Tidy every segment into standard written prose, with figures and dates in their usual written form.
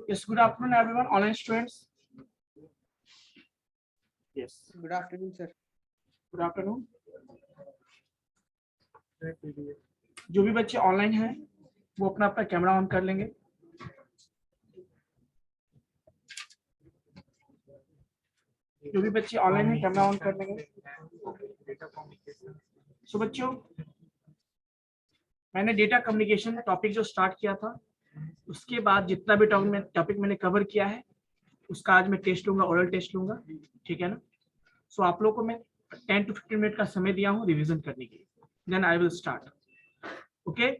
Yes, good afternoon, everyone. Online students. Yes. Good afternoon, sir. Good afternoon. जो भी बच्चे online हैं वो अपना अपना कैमरा ऑन कर लेंगे। जो भी बच्चे ऑनलाइन हैं कैमरा ऑन कर लेंगे। सो बच्चों, मैंने डेटा कम्युनिकेशन टॉपिक जो स्टार्ट किया था उसके बाद जितना भी टॉपिक मैंने कवर किया है उसका आज मैं टेस्ट लूंगा, ओरल टेस्ट लूंगा, ठीक है ना। सो आप लोगों को मैं 10 to 15 मिनट का समय दिया हूँ रिवीजन करने के लिए। Then I will start. Okay,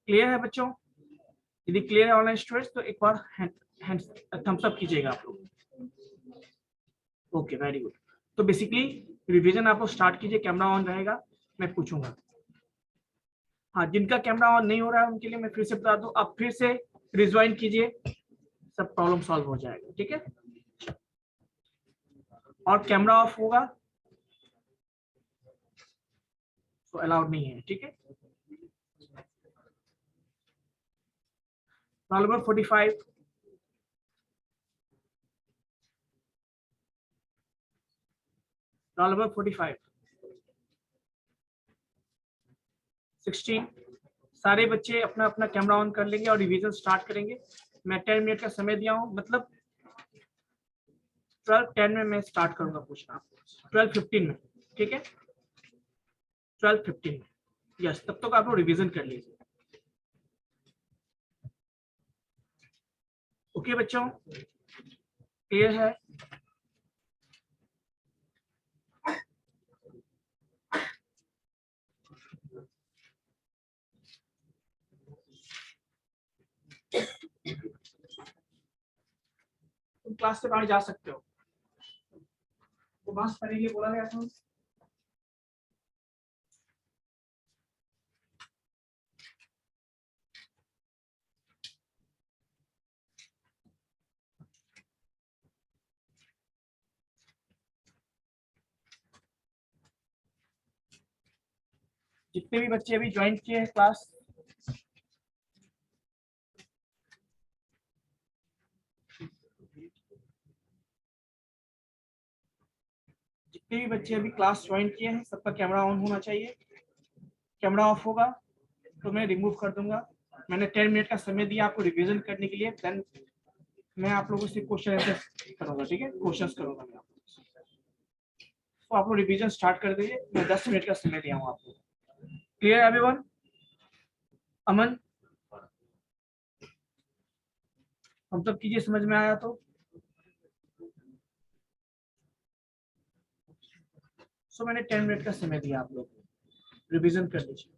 clear है बच्चों? यदि क्लियर है ऑनलाइन स्टूडेंट्स तो एक बार थम्स अप कीजिएगा आप लोग। Okay, very good. तो बेसिकली रिवीजन आप लोग स्टार्ट कीजिए, कैमरा ऑन रहेगा, मैं पूछूंगा। हाँ, जिनका कैमरा ऑन नहीं हो रहा है उनके लिए मैं फिर से बता दूं, आप फिर से रिज्वाइन कीजिए, सब प्रॉब्लम सॉल्व हो जाएगा, ठीक है। और कैमरा ऑफ होगा तो अलाउड नहीं है, ठीक है। Roll number 45। Roll number 45। 16। सारे बच्चे अपना अपना कैमरा ऑन कर लेंगे और रिवीजन स्टार्ट करेंगे। मैं 10 मिनट का समय दिया हूँ, मतलब 12:10 में मैं स्टार्ट करूंगा पूछना, 12:15 में, ठीक है। 12:15 में, यस, तब तक आप लोग रिवीजन कर लीजिए। ओके बच्चों, क्लियर है? तुम क्लास से बाहर जा सकते हो। तो मास्क पहनने के लिए बोला गया था। जितने भी बच्चे अभी ज्वाइन किए हैं क्लास, जितने भी बच्चे अभी क्लास ज्वाइन किए हैं सबका कैमरा ऑन होना चाहिए। कैमरा ऑफ होगा तो मैं रिमूव कर दूंगा। मैंने 10 मिनट का समय दिया आपको रिवीजन करने के लिए। देन मैं आप लोगों से क्वेश्चन आंसर करूंगा, ठीक है, क्वेश्चंस करूंगा मैं आपको। तो आप लोग रिवीजन स्टार्ट कर दीजिए, मैं 10 मिनट का समय दिया हूँ आपको। Clear everyone? अमन, हम तब कीजिए, समझ में आया तो। सो मैंने 10 मिनट का समय दिया आप लोग, रिवीजन कर लीजिए।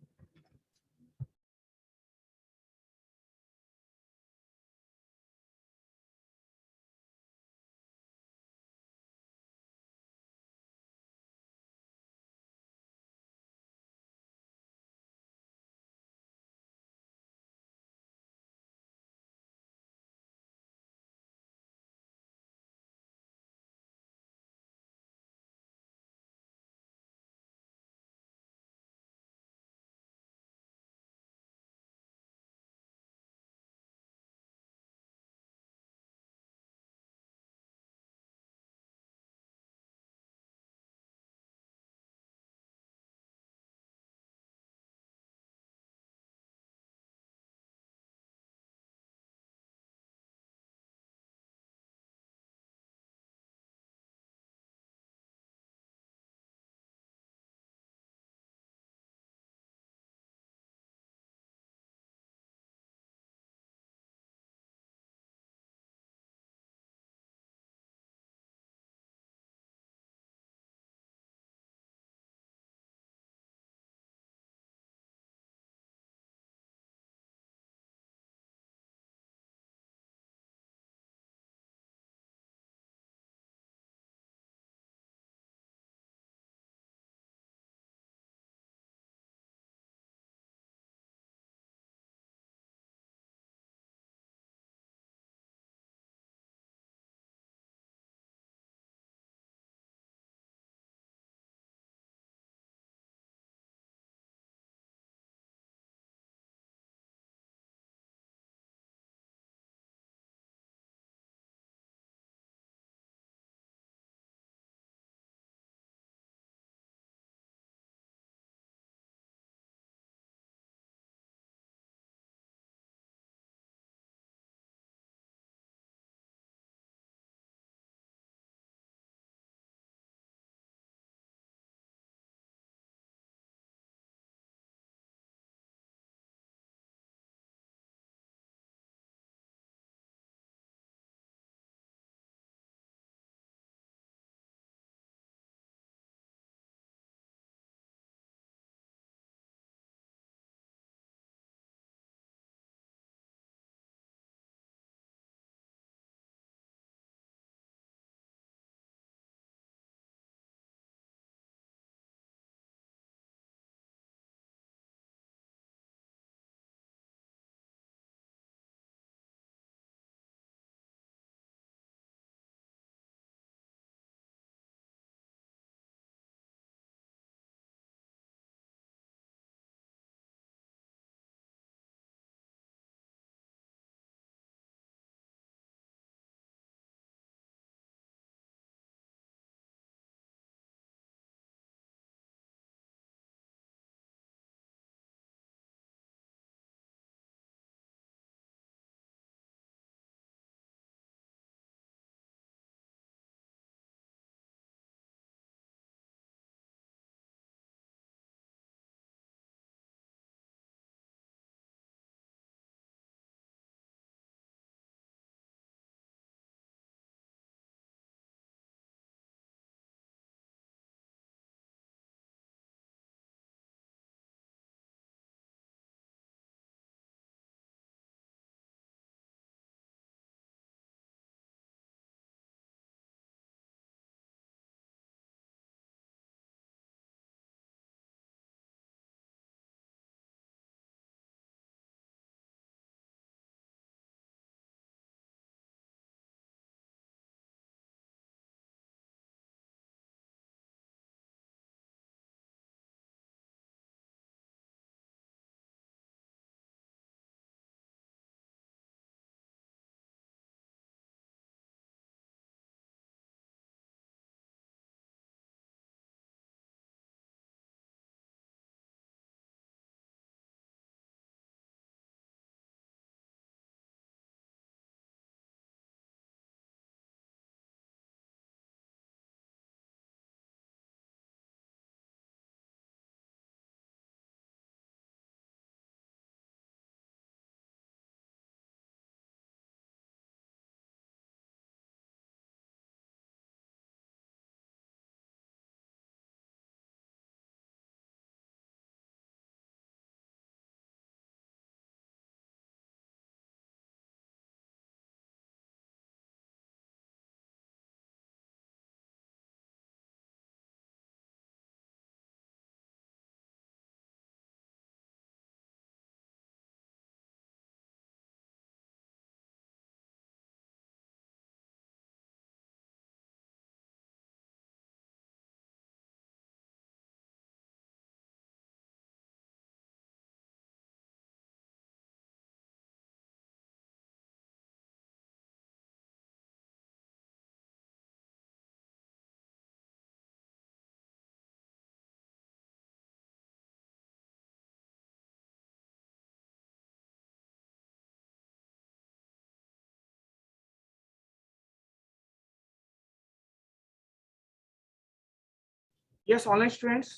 यस ऑनलाइन स्टूडेंट्स,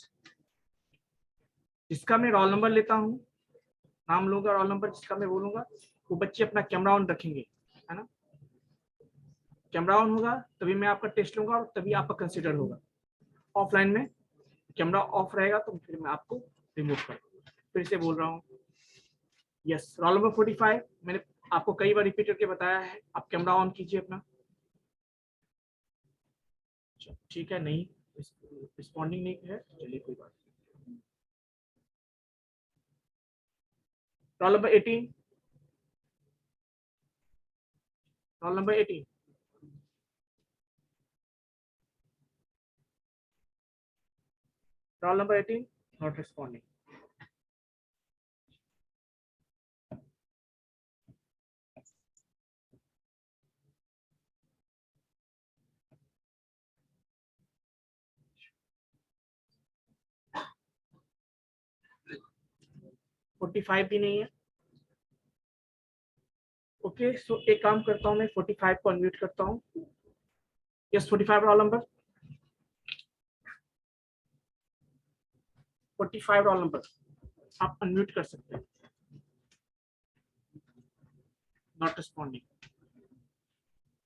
जिसका मैं रोल नंबर लेता हूँ, नाम लूंगा, रोल नंबर जिसका मैं बोलूंगा, वो बच्चे अपना कैमरा ऑन रखेंगे, है ना। कैमरा ऑन होगा तभी मैं आपका टेस्ट लूंगा और तभी आपका कंसिडर होगा। ऑफलाइन में कैमरा ऑफ रहेगा तो फिर मैं आपको रिमूव कर दूंगा। फिर से बोल रहा हूँ, यस रोल नंबर 45, मैंने आपको कई बार रिपीट करके बताया है, आप कैमरा ऑन कीजिए अपना। ठीक है, नहीं रिस्पॉन्डिंग नहीं है, चलिए कोई बात नहीं। Roll number 18, roll number 18, roll number 18 not responding. Forty five भी नहीं है। ओके सो एक काम करता हूँ, मैं 45 को अनम्यूट करता हूँ। Yes 45 roll number, 45 roll number आप अनम्यूट कर सकते हैं। नॉट रिस्पॉन्डिंग,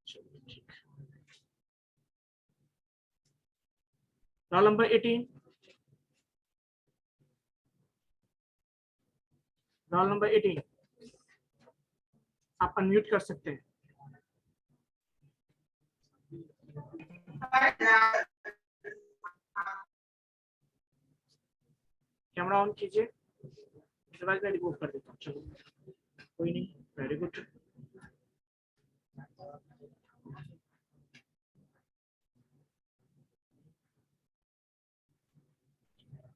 ठीक। रोल नंबर 18, रोल नंबर 18 आप अनम्यूट कर सकते हैं। कैमरा ऑन कीजिए, अदरवाइज मैं रिमूव कर देता हूँ। चलो कोई नहीं, very good.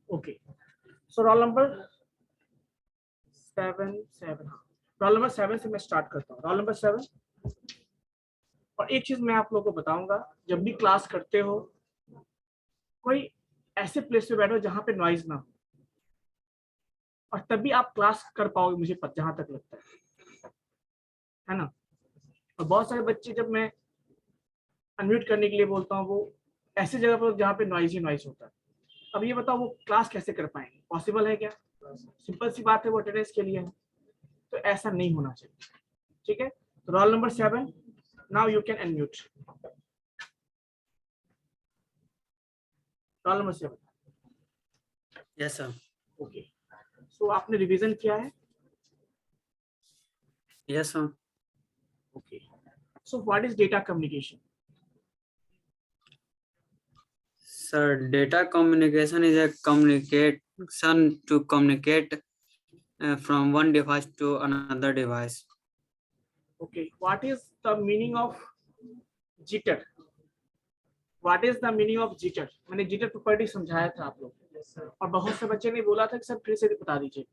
Okay so roll number 7, roll number 7 से मैं स्टार्ट करता हूँ। रोल नंबर 7, और एक चीज मैं आप लोगों को बताऊंगा, जब भी क्लास करते हो कोई ऐसे प्लेस पे बैठो जहां पे नॉइज ना हो, और तभी आप क्लास कर पाओगे, मुझे जहां तक लगता है ना। और बहुत सारे बच्चे जब मैं अनम्यूट करने के लिए बोलता हूँ, वो ऐसी जगह पर जहाँ पे नॉइज ही नॉइज होता है। अब ये बताओ वो क्लास कैसे कर पाएंगे, पॉसिबल है क्या? सिंपल सी बात है, वो अटेंडेंस के लिए है, तो ऐसा नहीं होना चाहिए। ठीक है, तो roll number 7 now you can unmute. Roll number 7। Yes sir. Okay so आपने रिवीजन किया है? Yes sir. Okay so what is data communication? Sir, data communication is a communication to communicate from one device to another device. Okay, what is the meaning of jitter? What is the meaning of jitter? मैंने jitter property समझाया था आप लोग, और बहुत से बच्चे ने बोला था कि सर फिर से बता दीजिए,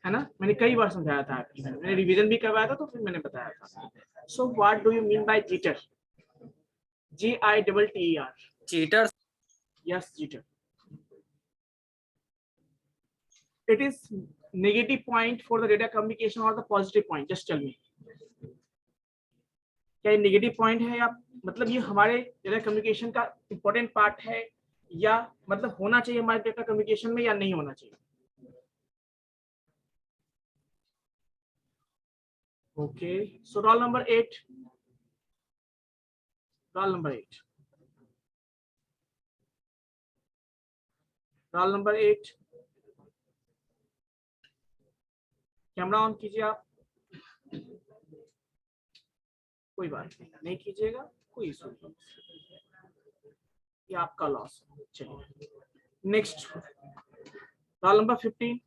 है ना। मैंने कई बार समझाया था, मैंने रिवीजन भी करवाया था, तो फिर मैंने बताया था। So what do you mean by jitter? JITTER। Cheaters. Yes, jitter. It is negative point for the data communication or the positive point? Just tell me. क्या ये नेगेटिव पॉइंट है, या मतलब ये हमारे डेटा कम्युनिकेशन का इंपॉर्टेंट पार्ट है, या मतलब होना चाहिए हमारे डेटा कम्युनिकेशन में, या नहीं होना चाहिए? Okay so roll number 8, roll number 8, roll number 8 camera on कीजिए आप। कोई बात नहीं कीजिएगा, कोई इशू नहीं, ये आपका लॉस है। चलिए next, roll number 15।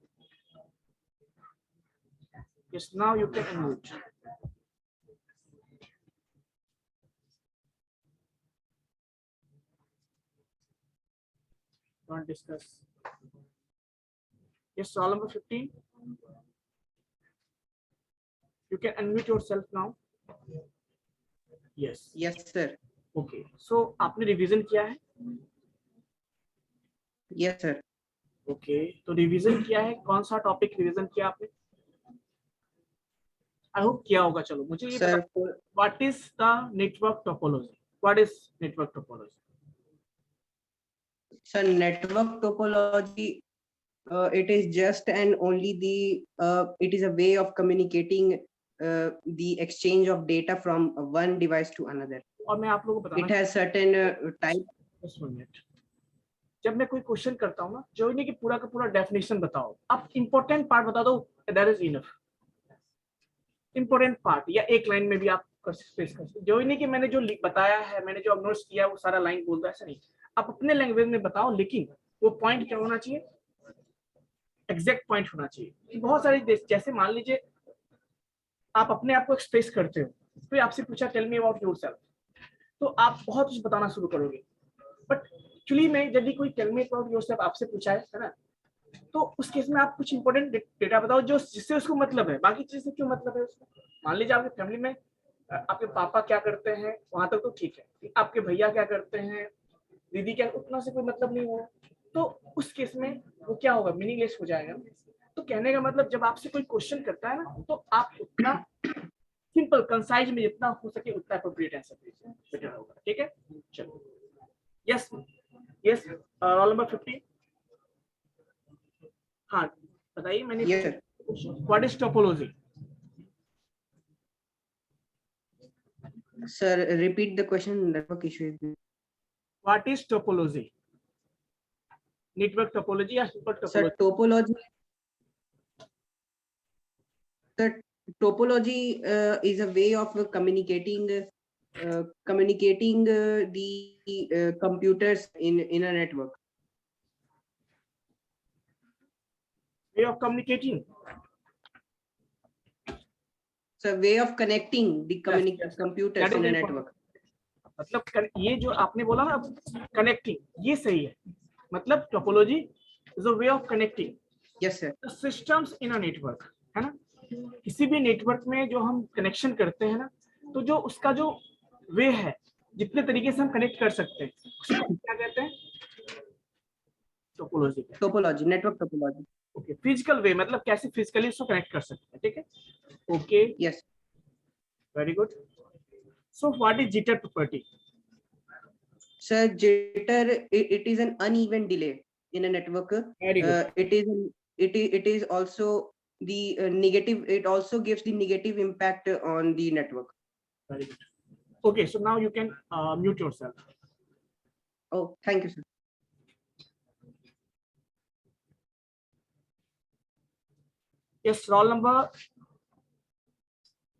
Yes now you can unmute. Don't discuss. Yes roll number 15, you can unmute yourself now. Yes sir. okay so आपने रिवीजन किया है? Yes sir. ओके तो रिवीजन किया है, कौन सा टॉपिक रिवीजन किया आपने? आई होप किया होगा। चलो मुझे ये Sir, what is the network topology? What is network topology? So network topology, it is just and only it is a way of communicating the exchange of data from one device to another. और मैं आप लोगों को It बताना, has certain type. just 1 minute. जब मैं कोई question करता हूँ ना, जो नहीं कि पूरा का पूरा डेफिनेशन बताओ, आप इंपॉर्टेंट पार्ट बता दो, that is enough. Important part या एक लाइन में भी आप स्पेस कर सकते. जो नहीं कि मैंने जो बताया है, मैंने जो नोट्स किया है वो सारा लाइन बोल दो, ऐसा नहीं. आप अपने लैंग्वेज में बताओ, लेकिन वो पॉइंट क्या होना चाहिए, एग्जैक्ट पॉइंट होना चाहिए. बहुत सारी, जैसे मान लीजिए आप अपने आप को एक्सप्रेस करते हो, फिर आपसे पूछा टेल मी अबाउट योरसेल्फ, तो आप बहुत कुछ बताना शुरू करोगे. बट एक्चुअली में यदि कोई टेल मी अबाउट योरसेल्फ आपसे पूछा है ना, तो उस केस में आप कुछ इंपॉर्टेंट डेटा बताओ जो जिससे उसको मतलब है. बाकी चीज से क्यों मतलब है उसको. मान लीजिए आपकी फैमिली में आपके पापा क्या करते हैं, वहां तक तो ठीक है. आपके भैया क्या करते हैं, दीदी क्या, उतना से कोई मतलब नहीं हुआ, तो उस केस में वो क्या होगा, मीनिंगलेस हो जाएगा. तो कहने का मतलब, जब आपसे कोई क्वेश्चन करता है ना, तो आप उतना सिंपल कंसाइज में जितना हो सके उतना अप्रोप्रिएट आंसर दीजिए, बेटर होगा. ठीक है, चलो. Yes yes, roll number 50. हाँ बताइए. मैंने what is topology. Sir, repeat the question. Network issue. What is topology. Network topology या super Sir, topology. Topology is a way of communicating the computers in a network. Way of communicating. It's a way of connecting the Yes. computers That is in a very network. मतलब ये जो आपने बोला ना connecting, ये सही है. मतलब topology is a way of connecting Yes, sir. Systems in a network, है ना. किसी भी नेटवर्क में जो हम कनेक्शन करते हैं ना, तो जो उसका जो वे है, जितने तरीके से हम कनेक्ट कर सकते हैं, उसको क्या कहते हैं, topology. Topology, network topology. Okay. Physical way मतलब कैसे फिजिकली उसको कनेक्ट कर सकते हैं. ठीक है, okay. Yes. Very good. So what is jitter property. Sir, jitter, it is an uneven delay in a network. Very good. It is also the negative. It also gives the negative impact on the network. Very good. Okay, so now you can mute yourself. Oh, thank you, sir. Yes, roll number.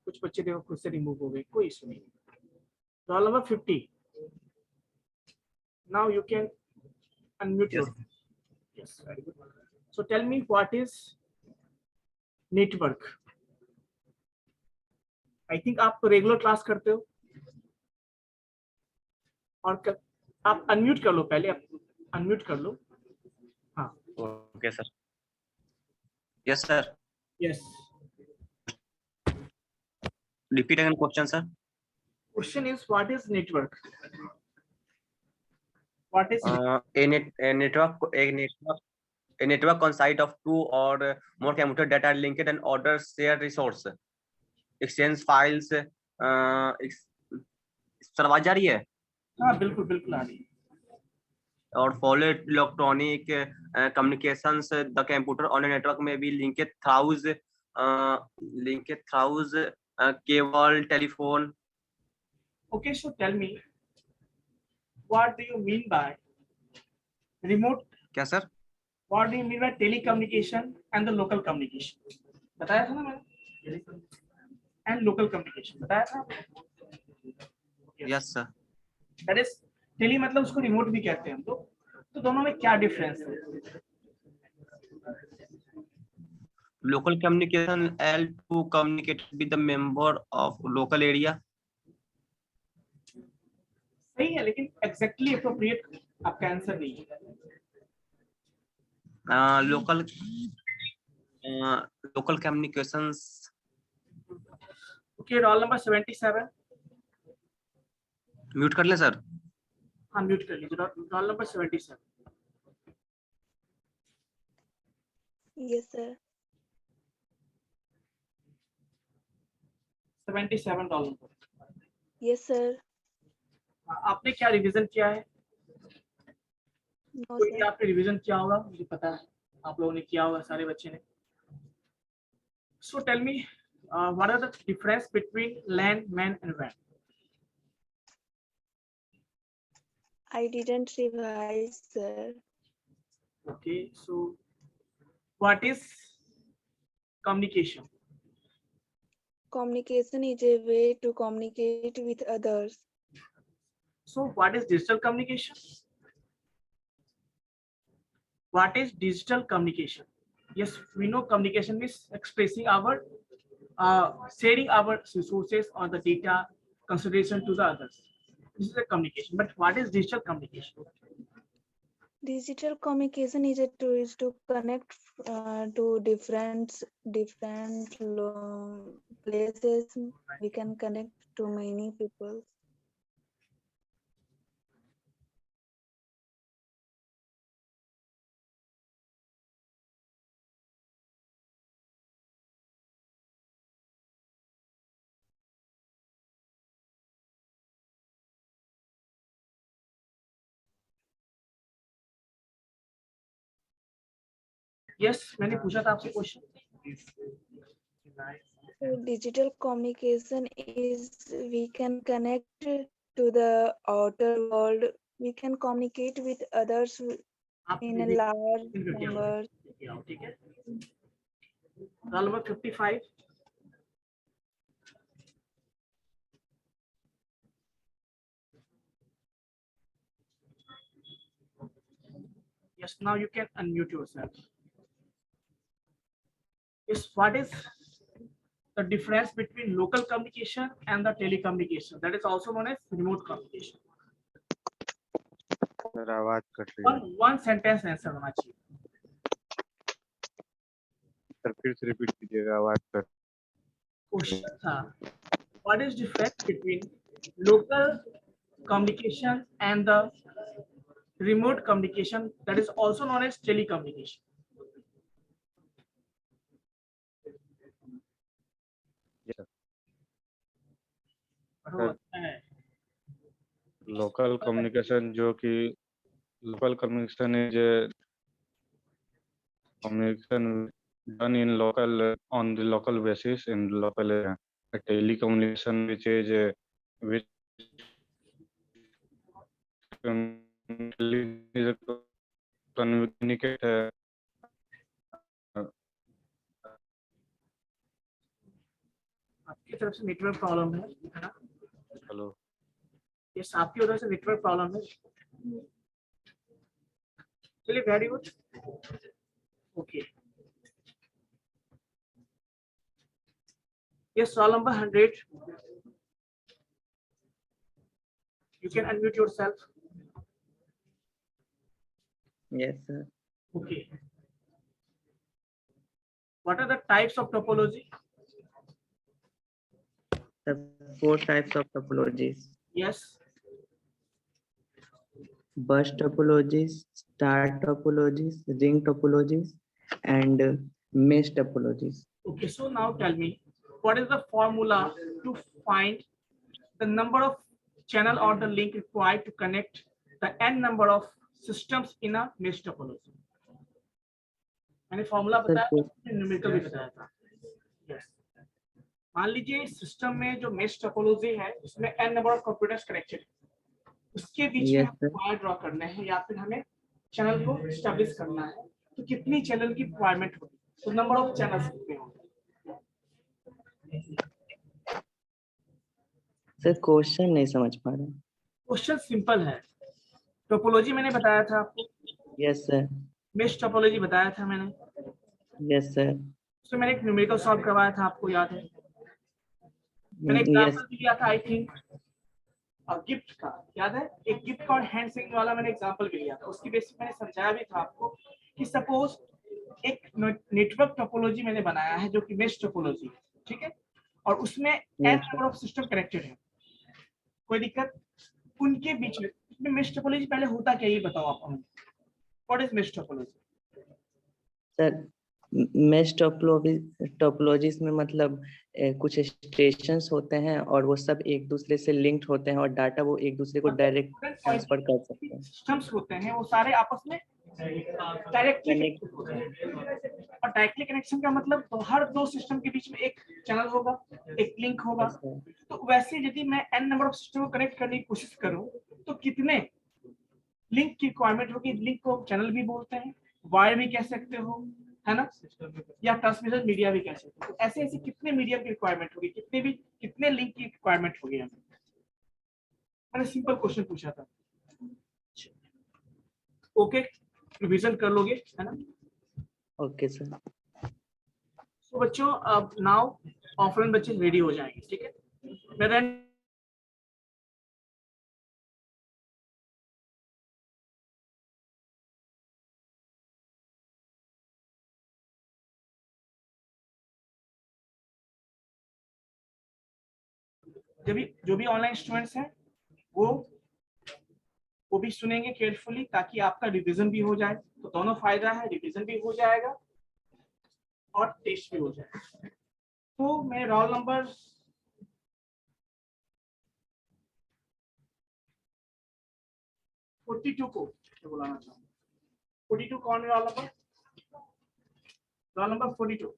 कुछ बच्चे देखो खुद से remove हो गए, कोई issue नहीं. Role number 50. Now you can unmute yourself. Yes, very good. So tell me what is network. I think आप तो रेगुलर क्लास करते हो, और आप अनम्यूट कर लो पहले, आप अनम्यूट कर लो. हाँ. Okay sir. Yes sir. Yes. Repeat again question sir. Question is what is network. What is A network consists of two or more computer that are linked and order shared resource, exchange files. Sir आवाज आ रही है? हाँ बिल्कुल बिल्कुल आ रही है. और follow electronic communications. The computer on a network may be linked through cable, telephone. Okay, so tell me, what do you mean by remote? क्या sir? What do you mean by telecommunication and the local communication? बताया था ना मैंने. And local communication बताया था. Yes sir. That is tele मतलब उसको remote भी कहते हैं हम लोग. तो दोनों में क्या डिफरेंस है? Local communication help to communicate with the member of local area. सही है, लेकिन exactly appropriate आपका आंसर नहीं है. Local communications. Okay, roll number 77. Mute कर ले सर. हाँ म्यूट कर लीजिए. roll number 77. Yes sir. 77 roll number. Yes sir. आपने क्या रिवीजन किया है? No, कोई sir. भी आपने रिवीजन किया होगा, मुझे पता है आप लोगों ने किया होगा, सारे बच्चे ने. So tell me, what are the difference between LAN, MAN and WAN? I didn't revise, sir. Okay, so what is communication? Communication is a way to communicate with others. So what is digital communication? What is digital communication? Yes, we know communication is expressing our, sharing our resources or the data consideration to the others. This is a communication. But what is digital communication? Digital communication is a tool to connect to different places. We can connect to many people. Yes, मैंने पूछा था आपसे question. So digital communication is we can connect to the outer world. We can communicate with others आप in a large number. ठीक है. Roll number 55. Yes, now you can unmute yourself. Yes, what is the difference between local communication and the telecommunication? That is also known as remote communication. Sir आवाज cut रही है One sentence answer होना चाहिए. Sir फिर से repeat कीजिएगा आवाज cut Question था, what is difference between local communication and the remote communication, that is also known as telecommunication? Yes, sir. Local communication जो कि local communication is communication done in local on the local basis in local area. A telecommunication which is which communicate आपकी तरफ से network problem है ना? Hello yes, आपकी उधर से नेटवर्क प्रॉब्लम है. चलिए, very good. Okay. Yes, roll number 100. You can unmute yourself. Yes, sir. Okay. What are the types of topology? The 4 types of topologies: Yes. bus topologies, star topologies, ring topologies, and mesh topologies. Okay, so now tell me, what is the formula to find the number of channel or the link required to connect the n number of systems in a mesh topology? मैंने formula बताया, numerical भी बताया था. Yes. मान लीजिए system में जो mesh topology है उसमें n number of computers connected है, उसके बीच में Yes, हमें वायर ड्रॉ करना है या फिर हमें चैनल को एस्टैब्लिश करना है, तो कितनी चैनल की रिक्वायरमेंट होगी, तो नंबर ऑफ चैनल्स कितने होंगे? सर क्वेश्चन नहीं समझ पा रहे. क्वेश्चन सिंपल है. टोपोलॉजी मैंने बताया था आपको, यस सर. मेश टोपोलॉजी बताया था मैंने, यस सर. उसमें मैंने एक न्यूमेरिकल सॉल्व करवाया था, आपको याद है? मैंने एग्जांपल यस. दिया था आई थिंक, और गिफ्ट का याद है, एक गिफ्ट का और हैंड सिंग वाला मैंने एग्जांपल भी लिया था. उसकी बेसिस मैंने समझाया भी था आपको कि सपोज एक नेटवर्क टोपोलॉजी मैंने बनाया है जो कि मेश टोपोलॉजी है, ठीक है, और उसमें n number of system connected है, कोई दिक्कत? उनके बीच में उसमें मेश टोपोलॉजी पहले होता क्या, ये बताओ आप हमें. What is mesh topology? Sir mesh topologies में मतलब कुछ स्टेशंस होते हैं और वो सब एक दूसरे से लिंक्ड होते हैं और डाटा वो एक दूसरे को डायरेक्ट ट्रांसफर कर सकते हैं। सिस्टम्स होते हैं वो सारे आपस में डायरेक्टली कनेक्ट होते हैं। और डायरेक्टली कनेक्शन का मतलब तो हर दो सिस्टम के बीच में एक चैनल होगा, एक लिंक होगा। Yes, sir. तो वैसे यदि मैं n नंबर ऑफ सिस्टम को कनेक्ट करने की कोशिश करूं तो कितने लिंक की रिक्वायरमेंट होगी। लिंक को चैनल भी बोलते हैं, वायर भी कह सकते हो, है ना, या ट्रांसमिशन मीडिया भी कह सकते हो। तो ऐसे ऐसे कितने मीडियम की रिक्वायरमेंट होगी, कितने लिंक की रिक्वायरमेंट होगी हमें। मैंने सिंपल क्वेश्चन पूछा था। ओके, रिवीजन कर लोगे, है ना। Okay, sir. तो बच्चों अब नाउ ऑफलाइन बच्चे रेडी हो जाएंगे, ठीक है। मैं जो भी ऑनलाइन स्टूडेंट्स हैं वो भी सुनेंगे केयरफुली ताकि आपका रिवीजन भी हो जाए। तो दोनों फायदा है, रिवीजन भी हो जाएगा और टेस्ट भी हो जाएगा। तो मैं रोल नंबर 42 को बुलाना चाहूंगा। 42 कौन है? Roll number 42।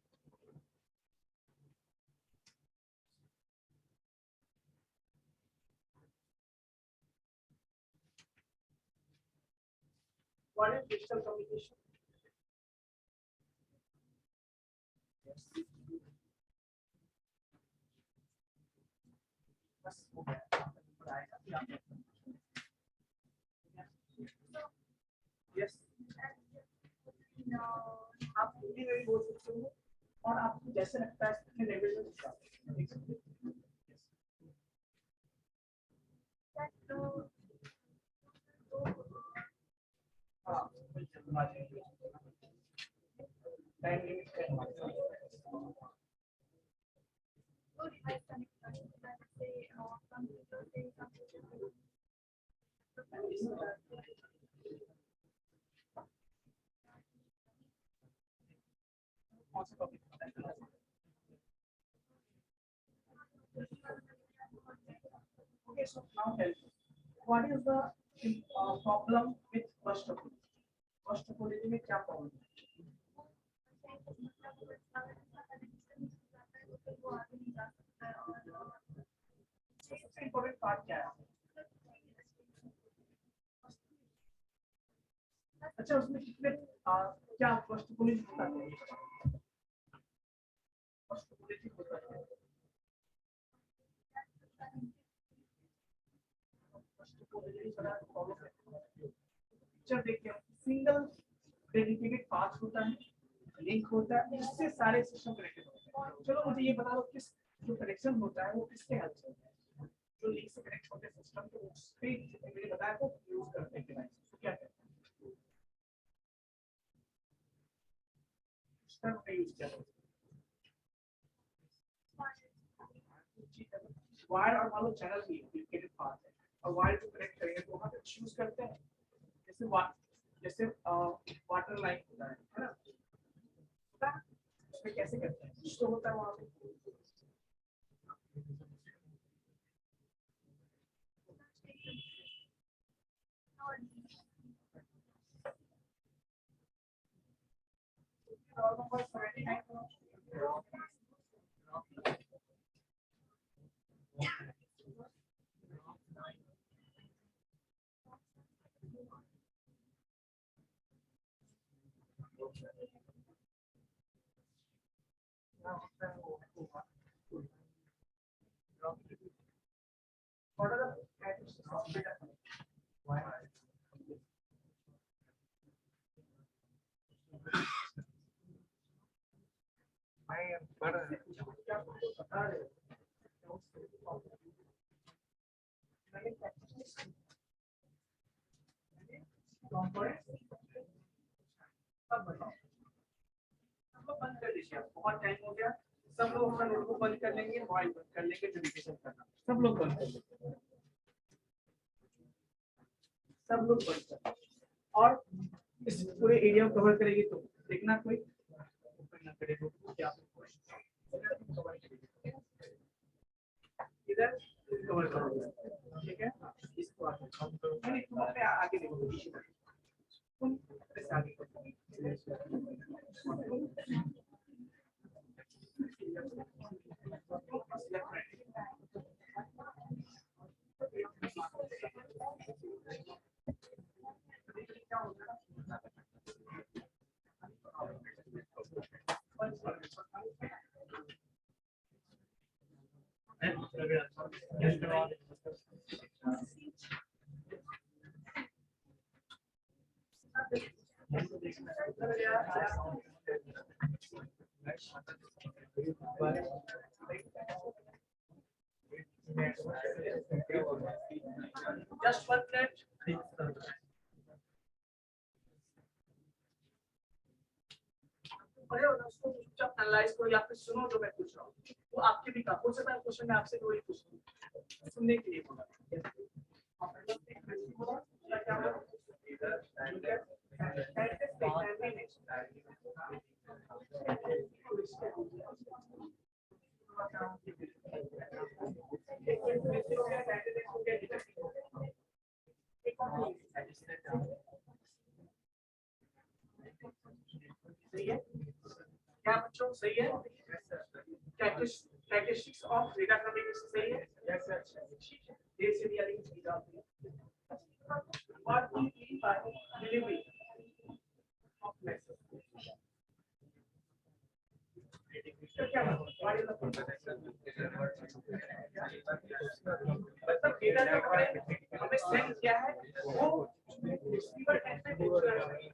What is digital communication? बस हो गया। Yes. आप हिंदी में भी बोल सकते हो और आपको जैसे लगता है अपने लेवल में लिख सकते हो। हाँ, टाइम लिमिट है हमारे साथ। Okay, so now tell me, what is the problem with first topology? First topology में क्या problem है? सबसे important part क्या है? अच्छा, उसमें कितने क्या फर्स्ट टोपोलॉजी होता है? फर्स्ट टोपोलॉजी होता है। पिक्चर देखिए, सिंगल डेडिकेटेड पाथ होता है, लिंक होता है, इससे सारे सिस्टम कनेक्टेड होते हैं। चलो मुझे ये बता दो किस जो कनेक्शन होता है वो किसके हेल्प से होता है? जो लिंक से कनेक्ट होते हैं सिस्टम के उससे मैंने बताया था यूज करते हैं डिवाइस। क्या कहते हैं? सिस्टम पे यूज किया जाता है। वायर और मान लो चैनल भी डेडिकेटेड पाथ है और वायर को कनेक्ट करेंगे तो वहां पे चूज करते हैं। जैसे वाटर लाइन होता है ना, उसमें कैसे करते हैं? कुछ तो होता है वहां पे। What are the characteristics of data? बंद कर दीजिए, बहुत टाइम हो गया। सब लोग अपना नोटबुक बंद कर लेंगे, मोबाइल बंद कर लेंगे, नोटिफिकेशन करना सब लोग बंद कर लेंगे। सब लोग बंद कर और इस पूरे एरिया को कवर करेंगे तो देखना कोई इधर कवर करो, ठीक है? इसको आगे तुम अपने आगे देखो, तुम ऐसे आगे Just 1 minute. उसको चुपचाप एनालाइज करो या फिर सुनो जो मैं पूछ रहा हूँ, वो आपके भी काम हो सकता है। क्वेश्चन मैं आपसे वही पूछूं, सुनने के लिए बोला। सही है क्या बच्चों, सही है? Characteristics of data communication सही है? Yes sir. देर से भी आगे चली जाती है। What we mean by delivery of message? क्या मतलब डेटा जो हमें सेंड किया है वो रिसीवर एंड पे भेज रहा है।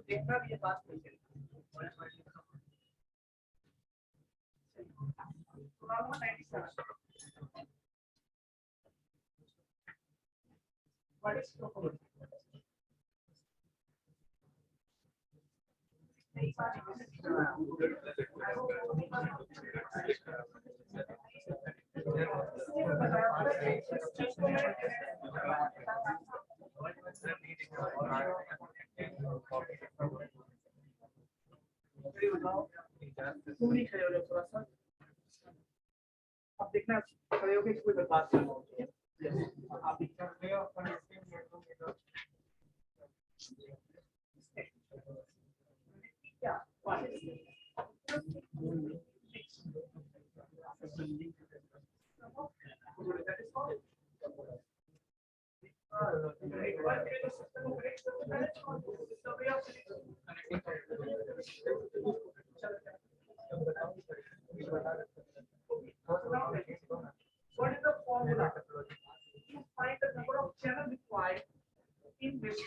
देखना भी ये बात नहीं है। What is topology? तुम नहीं खड़े हो रहे हो थोड़ा सा, अब देखना खड़े होके कोई बात नहीं होती है। आप क्या What is the formula to find the number of channels required in this?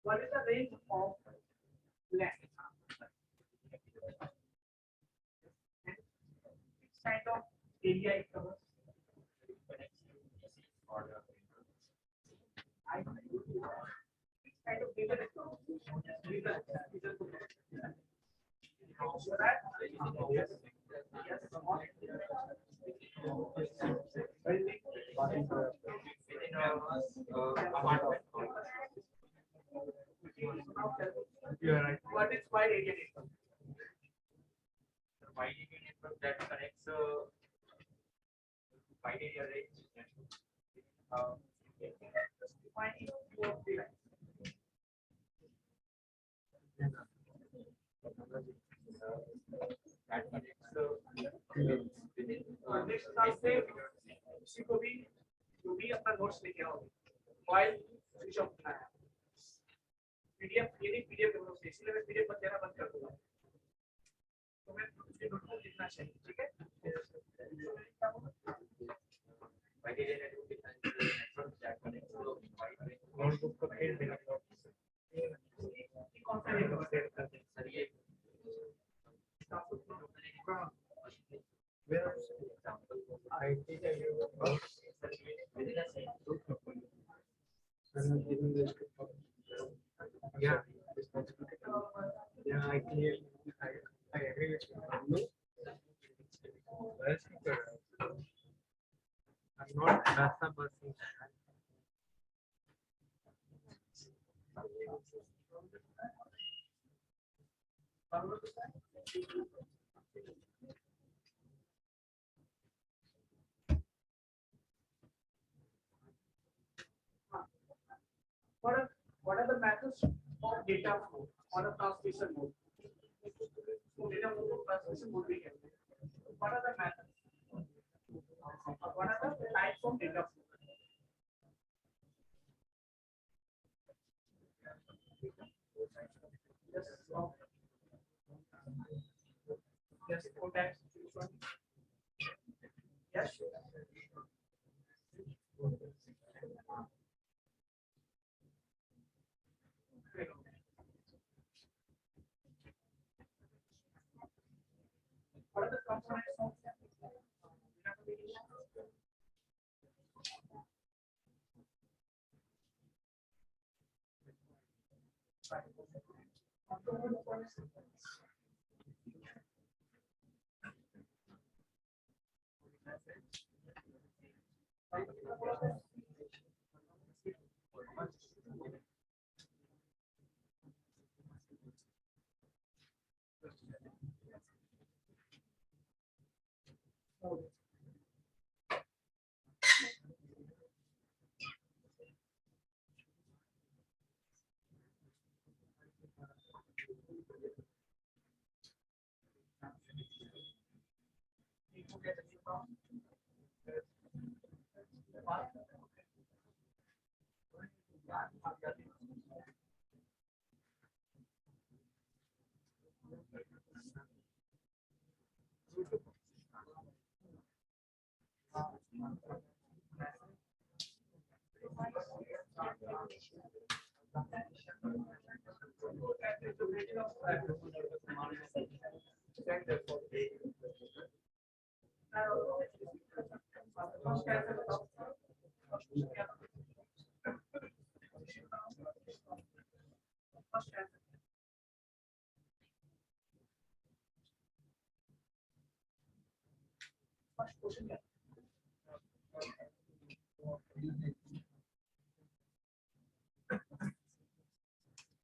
What is the range of length? Which kind of area it covers? Which kind of data it covers? So that yes, what is wide area network? Wide area network that connects wide area range. Define two of the lines. इस हिसाब से किसी को भी जो भी अपना notes लेके आओगे मोबाइल स्विच ऑफ करना है। पीडीएफ ये नहीं पीडीएफ देखो इसलिए मैं पीडीएफ बंद देना बंद कर दूंगा। तो मैं मुझे नोटबुक लिखना चाहिए, ठीक है? नोटबुक को फिर देना कौन सा लेकर सेट कर दें सर ये आईटी का yeah I agree with you. I'm not that's a person. What are the methods of data flow or the transmission mode? So data flow transmission mode we can. What are the methods? What are the types of data flow? Yes, four types. Yes. What are the components of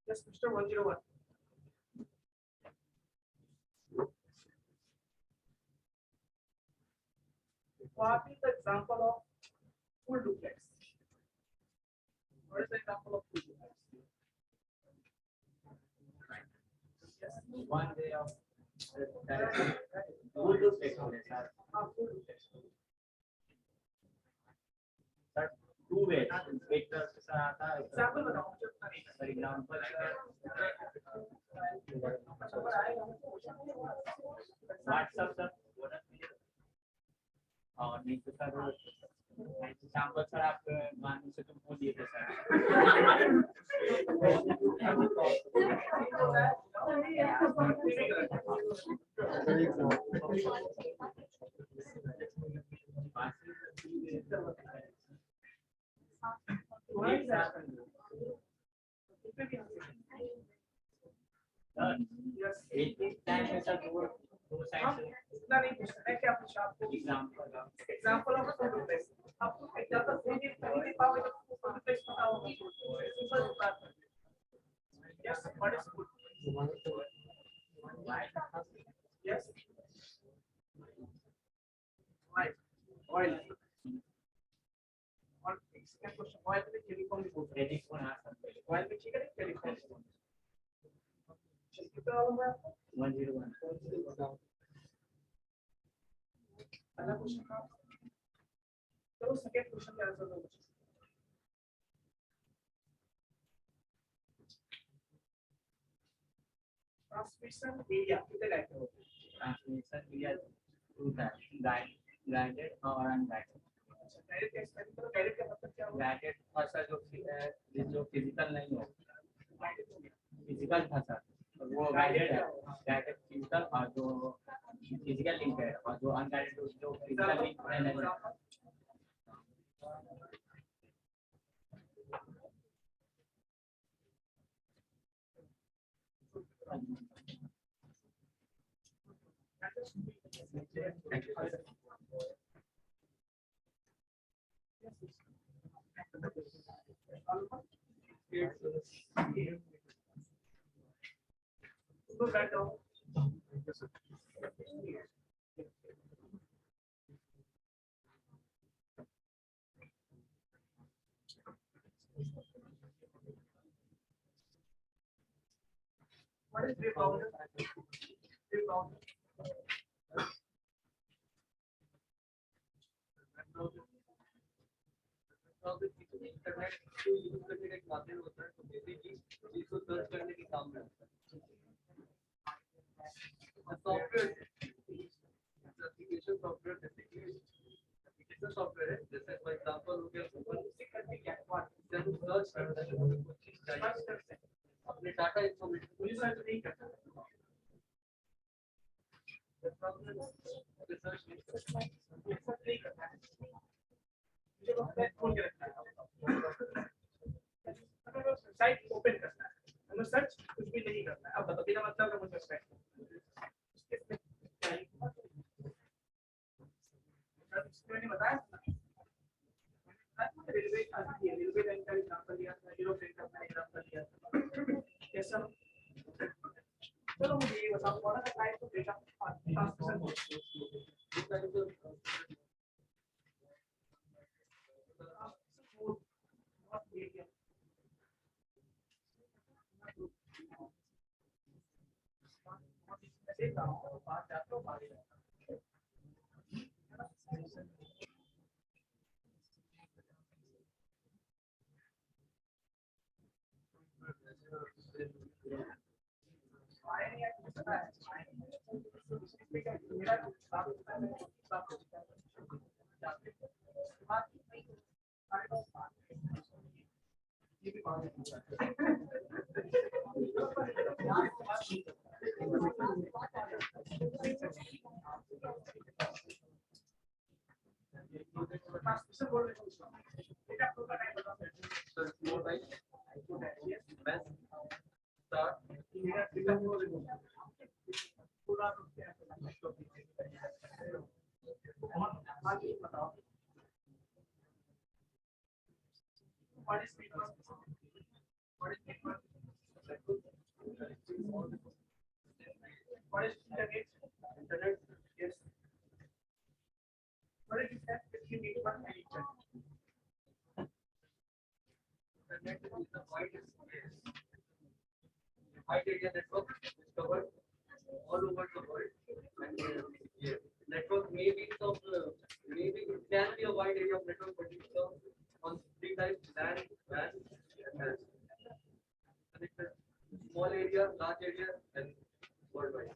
Yes, Mr. 101. What is the example of full duplex? What is the example of full duplex? Yes. One way of full duplex. Full duplex. Sir, two ways. Vector के साथ आता है. Example बताओ मुझे उतना नहीं For example, WhatsApp sir. और नहीं तो सर एग्जाम्पल सर आप मान से तुम बोलिए थे दो साइड इतना नहीं पूछना है क्या पूछा आपको एग्जांपल ऑफ फुल डुप्लेक्स आपको एग्जांपल नहीं पाओगे तो फुल डुप्लेक्स पता होगा सिंपल बात है yes what is full yes right oil और सेकंड क्वेश्चन ऑयल में टेलीफोन भी बोलते हैं टेलीफोन आ सकता है ऑयल में ठीक है टेलीफोन कितना वाला है आपको 101 पहला क्वेश्चन था, चलो सेकंड क्वेश्चन का आंसर दो। ट्रांसमिशन एरिया कितने टाइप के होते हैं? Transmission area two type, guided और अनगाइडेड। गाइडेड का एक्सप्लेन करो, गाइडेड का मतलब क्या होता है? गाइडेड भाषा जो फिजिकल नहीं हो, फिजिकल भाषा, वो गाइडेड है। गाइडेड फिजिकल, और जो फिजिकल लिंक है, और जो अनगाइडेड जो फिजिकल लिंक नहीं है। What is wave boundary? Wave boundary. Internet को यूज करने का एक माध्यम होता है, तो बेसिकली इसको सर्च करने के काम में आता है। Software, application software basically application software है, जैसे फॉर एग्जांपल हो गया गूगल, जब सर्च करता है कोई चीज चाहिए अपने डाटा इंफॉर्मेशन को सर्च नहीं करता, रिसर्च नहीं करता है, खोल के रखना है, साइट ओपन करना है, हमें सर्च कुछ भी नहीं करना है। अब बताओ बिना मतलब का मुझे साइट मैंने बताया रेलवे लाइन का एग्जांपल लिया था, एरोप्लेन का एग्जांपल लिया था, कैसा? चलो मुझे ये बताओ कौन सा type of data transmission What is network? What is network? What is internet? Internet, yes. What is the difference between network and internet? Internet is the widest wide area network is covered all over the world. And network may be of maybe it can be a wide area of network, but it's on three types: LAN, WAN, and NAS. And it's a small area, large area, and worldwide.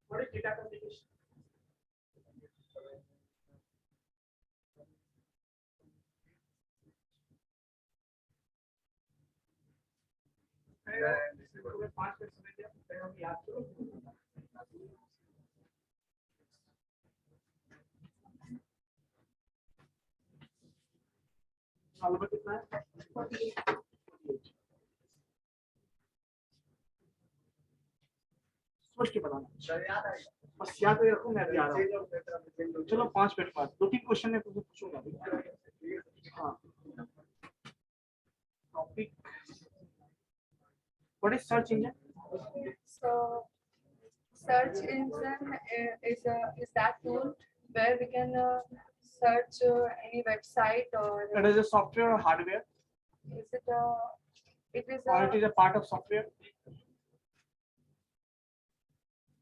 What is data communication? पांच minute समय दिया, फिर हम याद करो। Number कितना है? 48. सोच के बताना, बस याद करके रखो, मैं अभी आ रहा हूँ। चलो 5 मिनट बाद 2-3 क्वेश्चन मैं तुमसे पूछूंगा अभी। हाँ, topic, what is search engine? So search engine is that tool where we can search any website, or That is a software or hardware, is it a it is or it is a a part of software?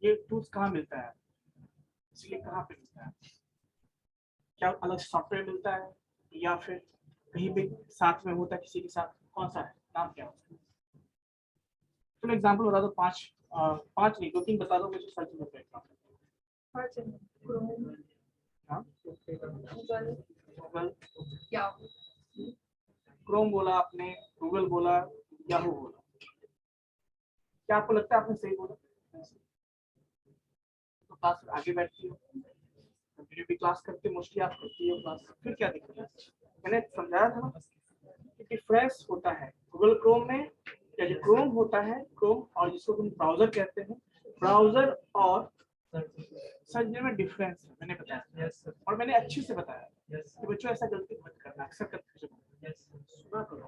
ये tools कहाँ मिलता है, इसलिए कहाँ पे मिलता है? क्या अलग सॉफ्टवेयर मिलता है या फिर कहीं भी साथ में होता है किसी के साथ? कौन सा है, नाम क्या होता है? चलो एग्जांपल बता दो, 5 नहीं 2-3 बता दो मुझे सर्च में एग्जांपल। search engine? Chrome, हाँ, Google, गूगल, Yahoo. क्रोम बोला आपने, गूगल बोला, याहू बोला, क्या आपको लगता है आपने सही बोला? तो क्लास में आगे बैठती हो, कंटिन्यू भी क्लास करते, मोस्टली आप करती हो क्लास, फिर क्या दिक्कत है? मैंने समझाया था ना कि डिफरेंस होता है गूगल क्रोम में, या जो क्रोम होता है, क्रोम और जिसको तुम ब्राउजर कहते हैं, ब्राउजर और सर्च इंजन में डिफरेंस है, मैंने बताया। और मैंने अच्छे से बताया कि बच्चों ऐसा गलती मत करना, अक्सर करते सुना करो।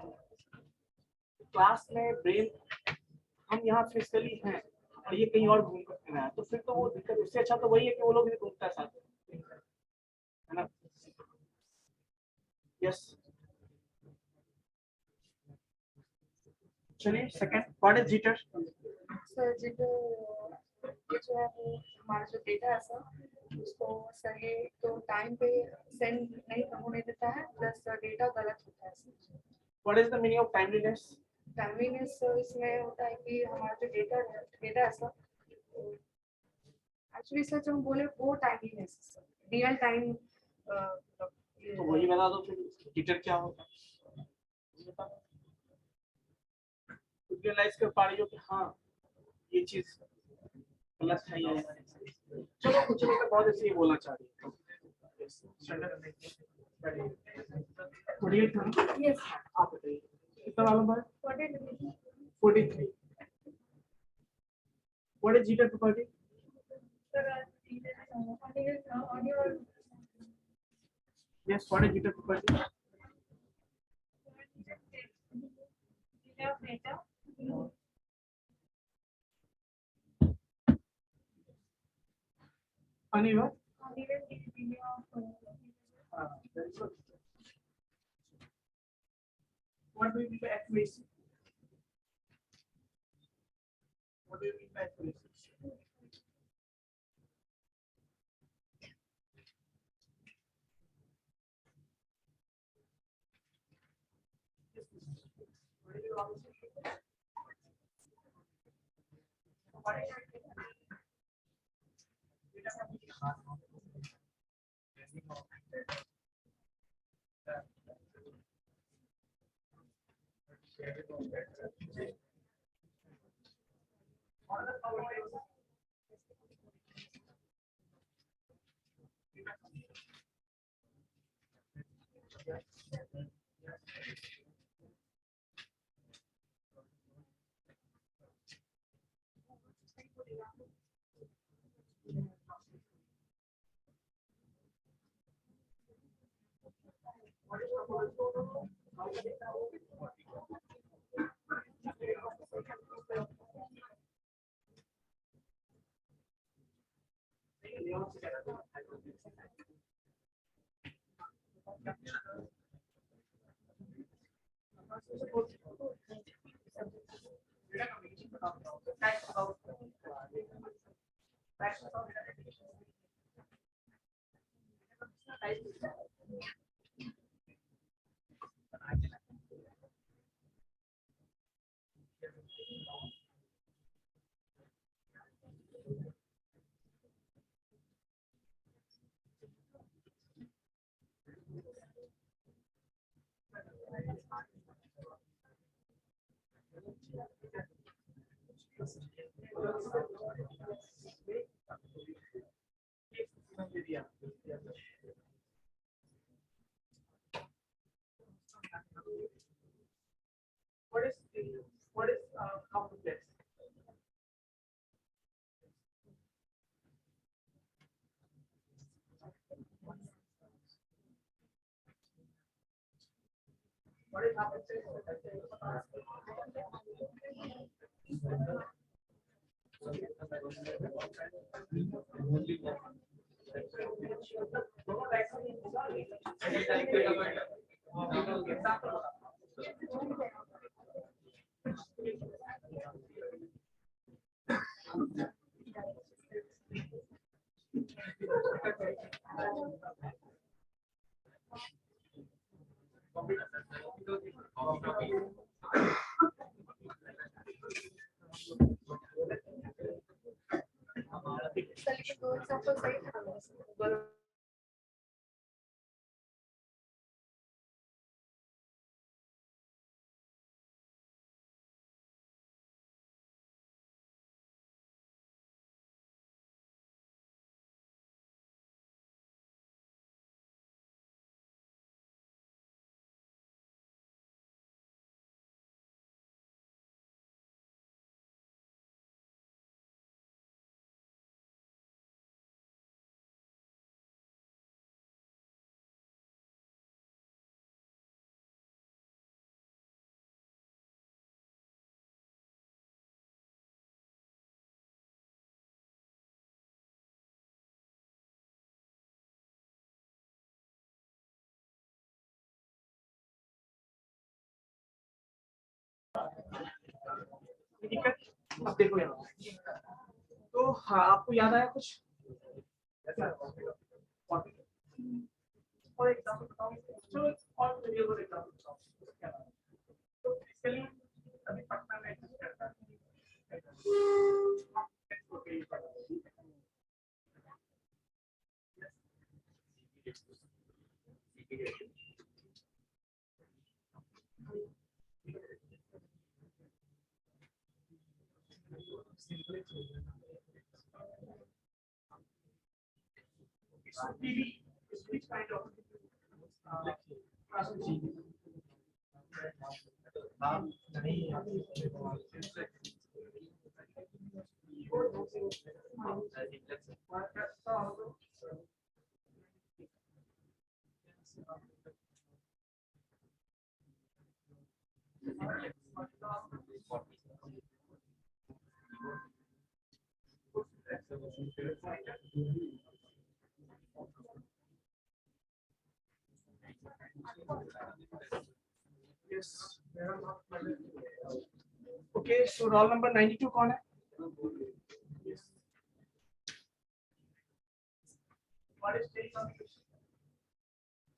क्लास में ब्रेन, हम यहाँ फिजिकली हैं और ये कहीं और घूम कर रहा है, तो फिर तो वो दिक्कत, उससे अच्छा तो वही है कि वो लोग भी घूमता है साथ में, है ना? यस, चलिए second, what is jitter? Sir ji ये जो है वो हमारा जो डेटा है सर, उसको सही तो टाइम पे सेंड नहीं होने देता है, प्लस डेटा गलत होता है sir. What is the meaning of timeliness? Timeliness इसमें होता है कि हमारा जो डेटा है सर, एक्चुअली सर जो हम बोले वो टाइमलीनेस सर, रियल टाइम। तो वही बता दो फिर, जिटर क्या होता है? रियलाइज कर पा रही हो कि हाँ ये चीज गलत है या चलो कुछ नहीं, मैं बहुत ऐसे ही बोलना चाह रही हूँ। यस आप बताइए कितना मालूम है? 43। What is jitter property? Yes, what is jitter property? Uneven? Very good. What do you mean by accuracy? What do you mean by accuracy? What is your answer? What is your What is complex? चलिए दो example सही था। दिक्कत अब देखो यहाँ, तो हाँ आपको याद आया कुछ? और एग्जांपल बताओ, चलो और वीडियो को एग्जांपल बताओ। तो बेसिकली अभी पटना में एग्जिस्ट करता है। Which kind of processing? Yes. Okay, so roll number 92 कौन है? Yes. What is telecommunication?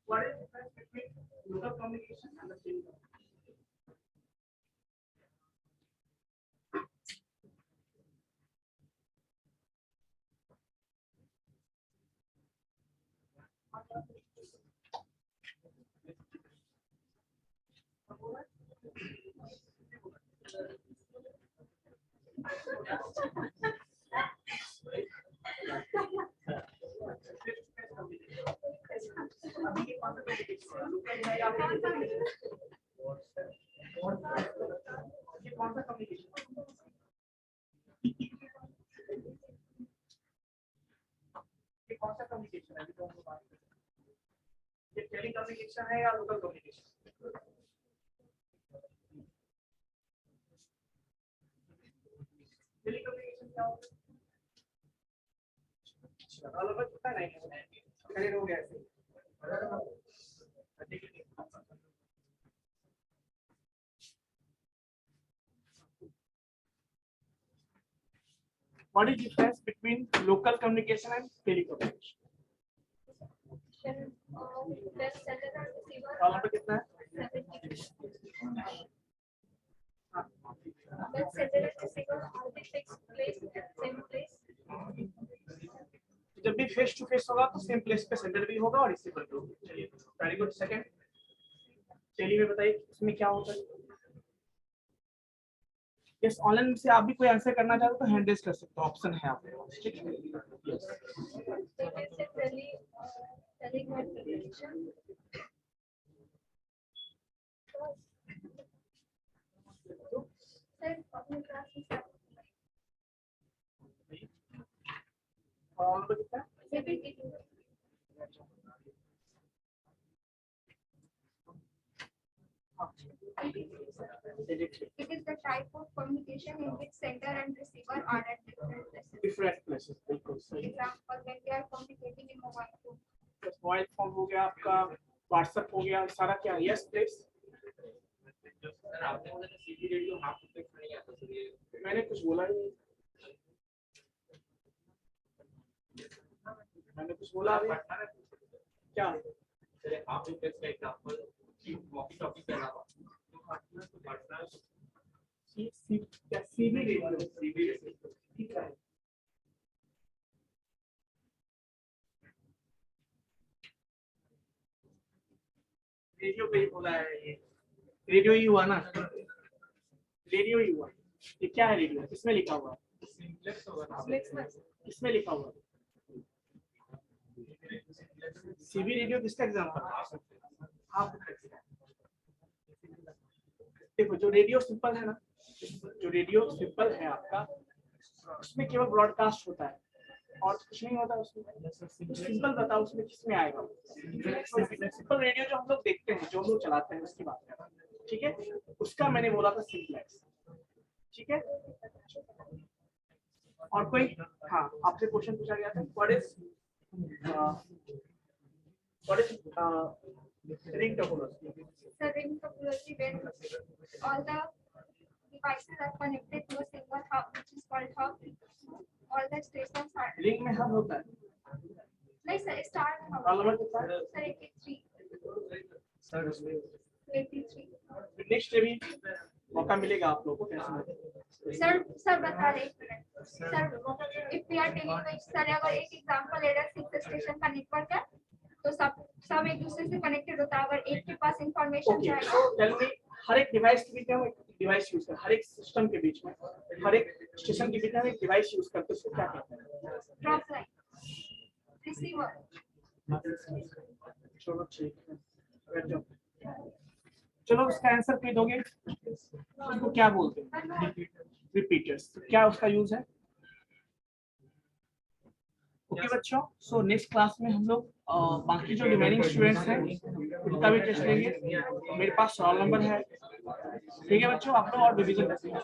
What is the difference between local communication and the telecommunication? Telecommunication है या लोकल कम्युनिकेशन? टेलीकम्युनिकेशन क्या होता है? अलग अलग पता नहीं खड़े हो गए ऐसे। What is the difference between local communication and telecommunication? Roll number कितना है? जब भी फेस टू फेस होगा तो सेम प्लेस पे सेंडर भी होगा और रिसीवर भी होगा। चलिए वेरी गुड। सेकंड टेली में बताइए इसमें क्या होता है? यस, ऑनलाइन से आप भी कोई आंसर करना चाहो तो हैंड रेज कर सकते हो, ऑप्शन है आपके पास, ठीक है? और कितना? देखिए It is the type of communication in which sender and receiver are at different places. Different places, बिल्कुल सही। Example, when they are communicating in mobile phone. Mobile phone हो गया आपका, व्हाट्सएप हो गया, सारा क्या? Yes please. सर आपने बोला था सीबी रेडियो हाफ डुप्लेक्स नहीं आता सर, ये मैंने कुछ बोला ही नहीं। मैंने कुछ बोला अभी क्या? सर हाफ डुप्लेक्स का एग्जांपल वॉकी टॉकी के अलावा सीबी रेडियो, ठीक है। रेडियो पे ही बोला है ये, रेडियो ही हुआ ना, रेडियो ही हुआ। ये क्या है रेडियो? किसमें लिखा हुआ है? किसमें लिखा हुआ है? सीबी रेडियो किसका एग्जांपल? आप देखो, जो रेडियो सिंपल है ना, जो रेडियो सिंपल है आपका, उसमें केवल ब्रॉडकास्ट होता है और कुछ नहीं होता उसमें। सिंपल बताओ उसमें किसमें आएगा? सिंपल रेडियो जो हम लोग देखते हैं, जो हम लोग चलाते हैं, उसकी बात कर रहा हूं, ठीक है? उसका मैंने बोला था सिंप्लेक्स, ठीक है? और कोई? हाँ, आपसे क्वेश्चन पूछा गया था, what is ring topology? So ring topology, when all the devices are connected to a single hub, which is called hub. All the stations are. Ring में हब होता है, नहीं सर, स्टार में hub. रोल नंबर कितना है? Sir 83. Sir उसमें 83. Next भी मौका मिलेगा आप लोगों को। सर बता रहे हैं sir, if we are telling that sir अगर एक एग्जांपल ले रहे 6 स्टेशन का नेटवर्क है, तो सब एक दूसरे से कनेक्टेड होता है। अगर एक के पास इंफॉर्मेशन ओके, चाहिए, सो टेल मी, हर एक डिवाइस के बीच में हम एक डिवाइस यूज करते हैं, हर एक सिस्टम के बीच में, हर एक स्टेशन के बीच में हम एक डिवाइस यूज करते हैं, उसको क्या कहते हैं? Drop line, receiver. चलो ठीक है, बैठ जाओ। चलो उसका आंसर कोई दोगे? उसको क्या बोलते हैं? रिपीटर्स। क्या उसका यूज है? ओके बच्चों, सो नेक्स्ट क्लास में हम लोग बाकी जो रिमेनिंग स्टूडेंट्स हैं उनका भी टेस्ट लेंगे। मेरे पास रोल नंबर है, ठीक है बच्चों? आप लोग और रिवीजन करेंगे।